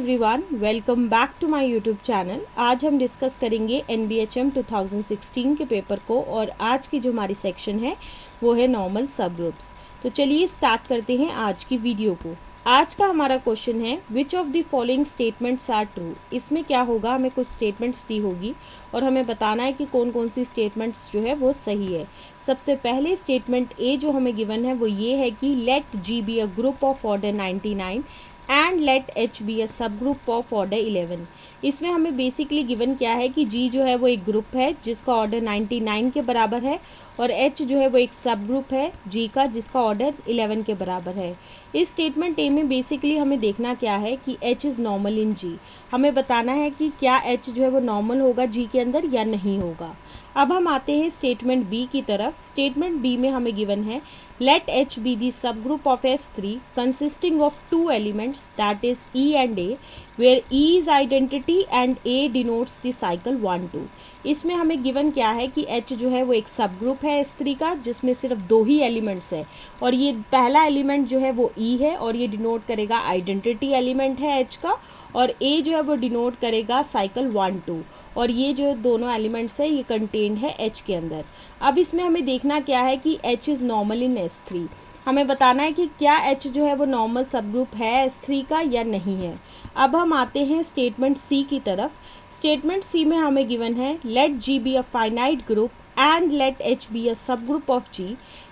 Everyone, welcome back to my YouTube channel. आज हम discuss करेंगे NBHM 2016 के पेपर को और आज की जो हमारी सेक्शन है वो है नॉर्मल सब ग्रुप्स। तो चलिए स्टार्ट करते हैं आज की वीडियो को। आज का हमारा क्वेश्चन है which of the following statements are true. इसमें क्या होगा, हमें कुछ स्टेटमेंट्स दी होगी और हमें बताना है कि कौन कौन सी स्टेटमेंट्स जो है वो सही है। सबसे पहले स्टेटमेंट ए जो हमें गिवन है वो ये है कि let G be a group of order 99 and let H be a subgroup of order 11। इसमें हमें बेसिकली गिवन क्या है कि G जो है वो एक ग्रुप है जिसका ऑर्डर 99 के बराबर है और H जो है वो एक सब ग्रुप है G का जिसका ऑर्डर 11 के बराबर है। इस स्टेटमेंट ए में बेसिकली हमें देखना क्या है कि H is normal in G। हमें बताना है कि क्या H जो है वो नॉर्मल होगा G के अंदर या नहीं होगा। अब हम आते हैं स्टेटमेंट बी की तरफ। स्टेटमेंट बी में हमें गिवन है late H be the subgroup of S3 consisting of two elements that is E and A where E is identity and A denotes the cycle 1-2। इसमें हमें given क्या है कि H जो है वो एक सब ग्रुप है S3 का जिसमें सिर्फ दो ही एलिमेंट्स है और ये पहला एलिमेंट जो है वो E है और ये डिनोट करेगा आइडेंटिटी एलिमेंट है H का और A जो है वो डिनोट करेगा साइकिल 1-2 और ये जो दोनों एलिमेंट्स है ये कंटेन्ड है H के अंदर। अब इसमें हमें देखना क्या है कि H is normal in S3। हमें बताना है कि क्या H जो है वो नॉर्मल सब ग्रुप है S3 का या नहीं है। अब हम आते हैं स्टेटमेंट सी की तरफ। स्टेटमेंट सी में हमें गिवन है let G be a finite group and let H be a subgroup of G.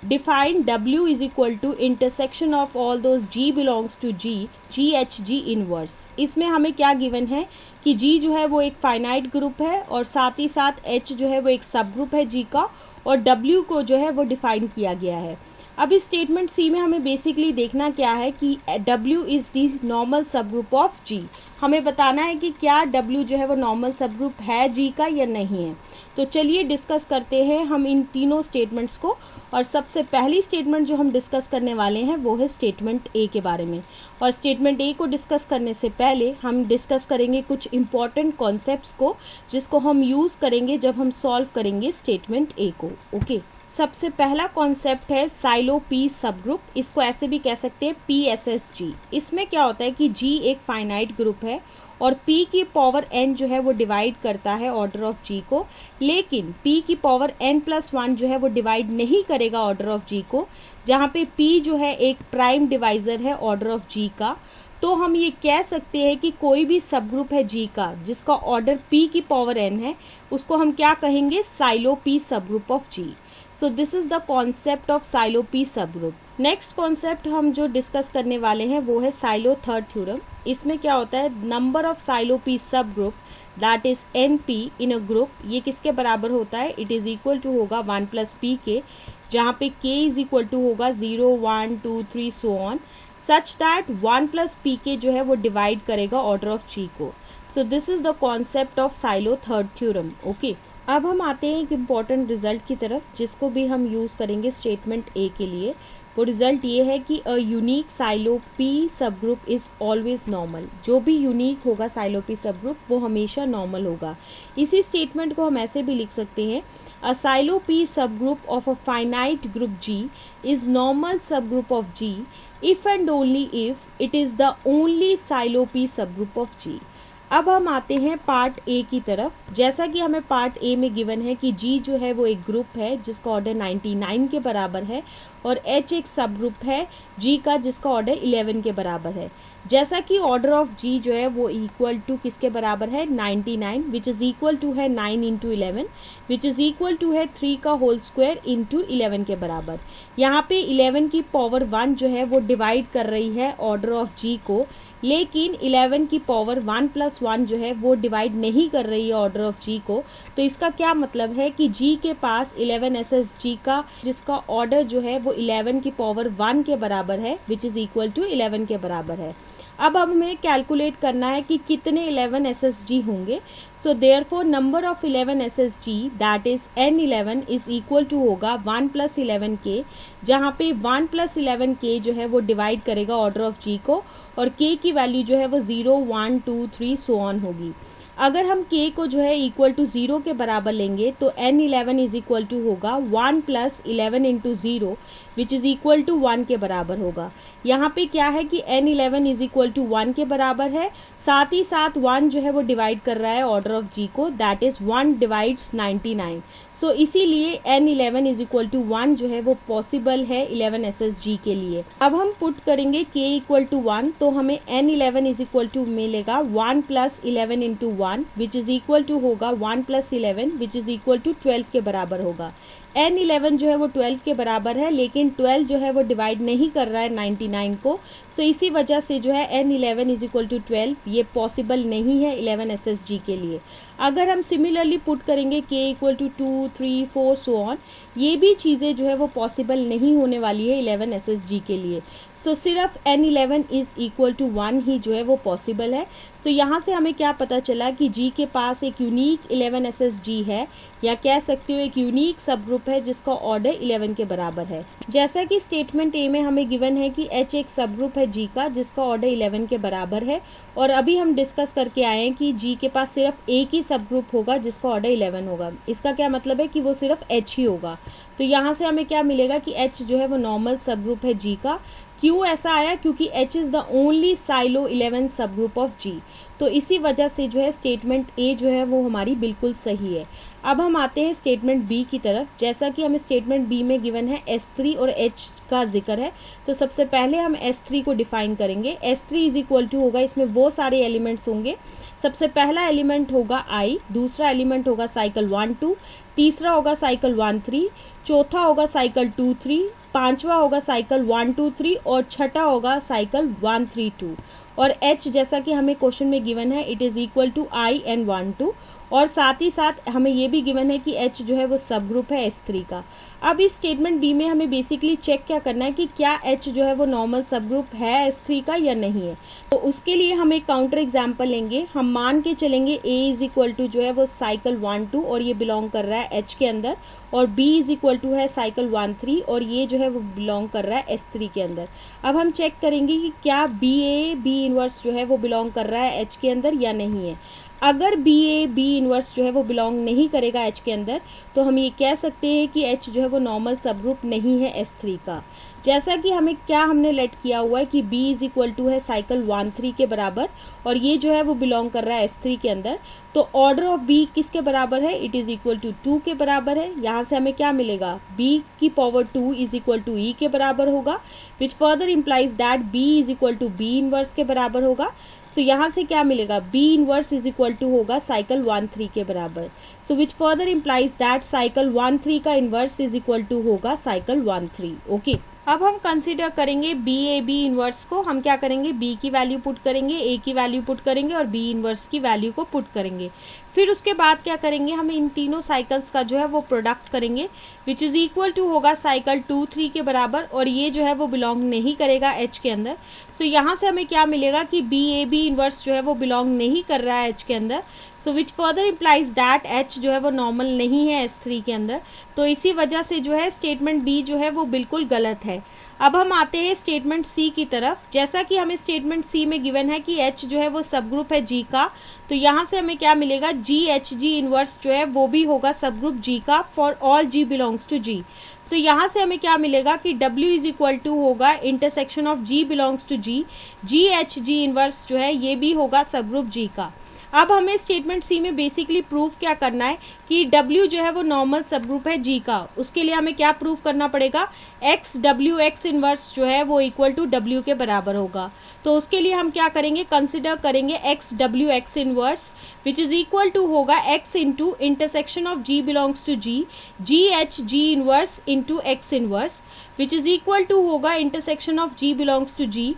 Define W is equal to intersection of all those G belongs to G, GH G inverse. इसमें हमें क्या given है कि G जो है वो एक finite group है और साथ ही साथ H जो है वो एक सब ग्रुप है G का और W को जो है वो डिफाइन किया गया है। अब इस स्टेटमेंट सी में हमें बेसिकली देखना क्या है कि W is the normal subgroup of G। हमें बताना है कि क्या W जो है वो नॉर्मल सब ग्रुप है G का या नहीं है। तो चलिए डिस्कस करते हैं हम इन तीनों स्टेटमेंट्स को और सबसे पहली स्टेटमेंट जो हम डिस्कस करने वाले हैं वो है स्टेटमेंट ए के बारे में। और स्टेटमेंट ए को डिस्कस करने से पहले हम डिस्कस करेंगे कुछ इंपॉर्टेंट कॉन्सेप्ट्स को जिसको हम यूज़ करेंगे जब हम सॉल्व करेंगे स्टेटमेंट ए को। ओके, सबसे पहला कॉन्सेप्ट है साइलो पी सब ग्रुप। इसको ऐसे भी कह सकते हैं PSSG। इसमें क्या होता है कि G एक फाइनाइट ग्रुप है और P की पावर n जो है वो डिवाइड करता है ऑर्डर ऑफ G को, लेकिन P की पावर n+1 जो है वो डिवाइड नहीं करेगा ऑर्डर ऑफ G को, जहाँ पे P जो है एक प्राइम डिवाइजर है ऑर्डर ऑफ G का। तो हम ये कह सकते हैं कि कोई भी सब ग्रुप है G का जिसका ऑर्डर P की पावर n है उसको हम क्या कहेंगे, silo P subgroup of G। So this is the concept of silo P सब ग्रुप। नेक्स्ट कॉन्सेप्ट हम जो डिस्कस करने वाले हैं वो है साइलो थर्ड थ्योरम। इसमें क्या होता है, नंबर ऑफ साइलो P सब group that is NP in a group, ये किसके बराबर होता है, इट इज इक्वल टू होगा 1 + P के, जहाँ पे K इज इक्वल टू होगा 0 1 2 3 so on, such that 1 + Pk जो है वो डिवाइड करेगा ऑर्डर ऑफ G को। So this is the concept of silo third theorem. Okay, अब हम आते हैं एक इम्पॉर्टेंट रिजल्ट की तरफ जिसको भी हम यूज़ करेंगे स्टेटमेंट ए के लिए। वो रिजल्ट ये है कि अ यूनिक साइलो P सब ग्रुप इज़ ऑलवेज नॉर्मल। जो भी यूनिक होगा साइलो P सब ग्रुप वो हमेशा नॉर्मल होगा। इसी स्टेटमेंट को हम ऐसे भी लिख सकते हैं, a Sylow P subgroup of a finite group G is normal subgroup of G if and only if it is the only Sylow P subgroup of G। अब हम आते हैं पार्ट ए की तरफ। जैसा कि हमें part A में गिवन है कि G जो है वो एक ग्रुप है जिसका ऑर्डर 99 के बराबर है और H एक सब ग्रुप है G का जिसका ऑर्डर 11 के बराबर है। जैसा कि ऑर्डर ऑफ G जो है वो इक्वल टू किसके बराबर है, 99 विच इज़ इक्वल टू है 9 × 11 विच इज़ इक्वल टू है 3 का होल स्क्वायर इंटू 11 के बराबर। यहाँ पे 11 की पावर 1 जो है वो डिवाइड कर रही है ऑर्डर ऑफ G को, लेकिन 11 की पावर 1 + 1 जो है वो डिवाइड नहीं कर रही है ऑर्डर ऑफ G को। तो इसका क्या मतलब है कि G के पास 11 SSG का जिसका ऑर्डर जो है वो 11 की पावर 1 के बराबर है विच इज़ इक्वल टू 11 के बराबर है। अब हमें कैलकुलेट करना है कि कितने 11 SSG होंगे। So therefore number of 11 SSG that is N11 is equal to होगा 1 + 11 K, जहाँ पे 1 + 11 K जो है वो डिवाइड करेगा ऑर्डर ऑफ G को और K की वैल्यू जो है वो 0 1 2 3 सो ऑन होगी। अगर हम K को जो है इक्वल टू 0 के बराबर लेंगे तो N11 इज इक्वल टू होगा 1 + 11 × 0, विच इज इक्वल टू 1 के बराबर होगा। यहाँ पे क्या है कि n11 इज इक्वल टू 1 के बराबर है, साथ ही साथ 1 जो है वो डिवाइड कर रहा है ऑर्डर ऑफ g को, दैट इज 1 डिवाइड्स 99। सो इसीलिए n11 इज इक्वल टू 1 जो है वो पॉसिबल है 11 SSG के लिए। अब हम पुट करेंगे k इक्वल टू 1, तो हमें n11 इज इक्वल टू मिलेगा 1 plus 11 into 1 which is equal to होगा 1 plus 11 which is equal to 12 के बराबर होगा। n11 जो है वो 12 के बराबर है, लेकिन 12 जो है वो डिवाइड नहीं कर रहा है 99 को, सो इसी वजह से जो है n11 इज इक्वल टू 12 ये पॉसिबल नहीं है 11 SSG के लिए। अगर हम सिमिलरली पुट करेंगे k equal to 2, 3, 4 so on, ये भी चीज़ें जो है वो पॉसिबल नहीं होने वाली है 11 SSG के लिए। सो सिर्फ n11 इज इक्वल टू 1 ही जो है वो पॉसिबल है। सो यहाँ से हमें क्या पता चला कि g के पास एक यूनिक 11 SSG है, या कह सकते हो एक यूनिक सब ग्रुप है जिसका ऑर्डर 11 के बराबर है। जैसा कि स्टेटमेंट ए में हमें गिवन है कि h एक सब ग्रुप है g का जिसका ऑर्डर 11 के बराबर है, और अभी हम डिस्कस करके आए हैं कि g के पास सिर्फ एक ही सब ग्रुप होगा जिसका ऑर्डर 11 होगा। इसका क्या मतलब है कि वो सिर्फ h ही होगा। तो यहाँ से हमें क्या मिलेगा कि h जो है वो नॉर्मल सब ग्रुप है g का। क्यों ऐसा आया? क्योंकि h is the only silo 11 सब ग्रुप ऑफ g। तो इसी वजह से जो है स्टेटमेंट ए जो है वो हमारी बिल्कुल सही है। अब हम आते हैं स्टेटमेंट बी की तरफ। जैसा कि हमें स्टेटमेंट बी में गिवन है S3 और H का जिक्र है, तो सबसे पहले हम S3 को डिफाइन करेंगे। S3 इज इक्वल टू होगा, इसमें वो सारे एलिमेंट्स होंगे। सबसे पहला एलिमेंट होगा I, दूसरा एलिमेंट होगा साइकिल 1, 2, तीसरा होगा साइकिल 1, 3, चौथा होगा साइकिल 2, 3, पांचवा होगा साइकिल 1, 2, 3 और छठा होगा साइकिल 1, 3, 2। और H जैसा कि हमें क्वेश्चन में गिवन है it is equal to I and 1, 2, और साथ ही साथ हमें ये भी गिवन है कि H जो है वो सब ग्रुप है S3 का। अब इस स्टेटमेंट बी में हमें बेसिकली चेक क्या करना है कि क्या H जो है वो नॉर्मल सब ग्रुप है S3 का या नहीं है। तो उसके लिए हम एक काउंटर एग्जांपल लेंगे। हम मान के चलेंगे A इज इक्वल टू जो है वो साइकिल 1, 2 और ये बिलोंग कर रहा है H के अंदर, और B इज इक्वल टू है साइकिल 1, 3 और ये जो है वो बिलोंग कर रहा है S3 के अंदर। अब हम चेक करेंगे कि क्या B इनवर्स जो है वो बिलोंग कर रहा है H के अंदर या नहीं है। अगर B इनवर्स जो है वो बिलोंग नहीं करेगा H के अंदर, तो हम ये कह सकते हैं कि H जो है वो नॉर्मल सब ग्रुप नहीं है S3 का। जैसा कि हमने लेट किया हुआ है कि B इज इक्वल टू है साइकिल 1, 3 के बराबर, और ये जो है वो बिलोंग कर रहा है S3 के अंदर, तो ऑर्डर ऑफ B किसके बराबर है? इट इज इक्वल टू 2 के बराबर है। यहाँ से हमें क्या मिलेगा? B की power 2 is equal to E के बराबर होगा, which further implies that B is equal to B inverse के बराबर होगा। सो यहाँ से क्या मिलेगा? B inverse is equal to होगा साइकिल 1, 3 के बराबर। So which further implies that cycle 1, 3 का इनवर्स इज इक्वल टू होगा साइकिल 1, 3। ओके, अब हम कंसीडर करेंगे B इनवर्स को। हम क्या करेंगे? B की वैल्यू पुट करेंगे, A की वैल्यू पुट करेंगे और B इनवर्स की वैल्यू को पुट करेंगे। फिर उसके बाद क्या करेंगे? हम इन तीनों साइकिल्स का जो है वो प्रोडक्ट करेंगे, विच इज इक्वल टू होगा साइकिल 2, 3 के बराबर, और ये जो है वो बिलोंग नहीं करेगा H के अंदर। सो यहाँ से हमें क्या मिलेगा कि B इनवर्स जो है वो बिलोंग नहीं कर रहा है H के अंदर। So which further implies that H जो है वो नॉर्मल नहीं है S3 के अंदर। तो इसी वजह से जो है स्टेटमेंट B जो है वो बिल्कुल गलत है। अब हम आते हैं स्टेटमेंट C की तरफ। जैसा कि हमें स्टेटमेंट C में गिवन है कि H जो है वो सब ग्रुप है G का, तो यहाँ से हमें क्या मिलेगा? G इनवर्स जो है वो भी होगा सब ग्रुप G का for all G belongs to G। So यहाँ से हमें क्या मिलेगा कि W इज इक्वल टू होगा intersection of G belongs to G, G inverse जो है ये भी होगा सब ग्रुप G का। अब हमें स्टेटमेंट सी में बेसिकली प्रूफ क्या करना है कि W जो है वो नॉर्मल सब ग्रुप है G का। उसके लिए हमें क्या प्रूफ करना पड़ेगा? X इनवर्स जो है वो इक्वल टू W के बराबर होगा। तो उसके लिए हम क्या करेंगे? कंसिडर करेंगे X inverse which is equal to होगा X into intersection of G belongs to G, G inverse into X inverse which is equal to होगा intersection of G belongs to G,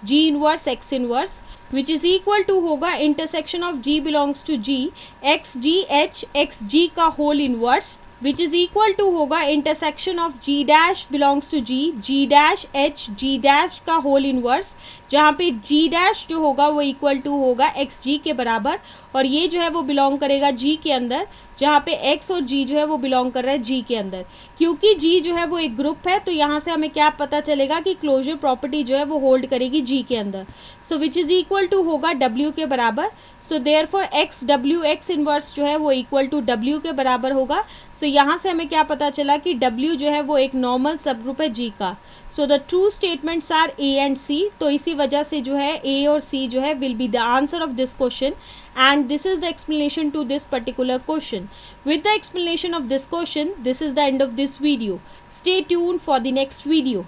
G inverse X inverse which is equal to होगा intersection of G belongs to G, XG का whole inverse which is equal to होगा intersection of G dash belongs to G, G dash H G dash का whole inverse जहाँ पे g dash जो होगा वो equal to होगा xg के बराबर, और ये जो है वो बिलोंग करेगा g के अंदर, जहाँ पे x और g जो है वो बिलोंग कर रहा है g के अंदर। क्योंकि g जो है वो एक ग्रुप है तो यहाँ से हमें क्या पता चलेगा कि क्लोजर प्रॉपर्टी जो है वो होल्ड करेगी g के अंदर। So which is equal to होगा w के बराबर। So therefore x w x inverse जो है वो इक्वल टू w के बराबर होगा। सो यहाँ से हमें क्या पता चला कि w जो है वो एक नॉर्मल सब ग्रुप है g का। So the true statements are a and c। तो इसी वजह से जो है a और c जो है will be the answer of this question, and this is the explanation to this particular question. With the explanation of this question, this is the end of this video. Stay tuned for the next video.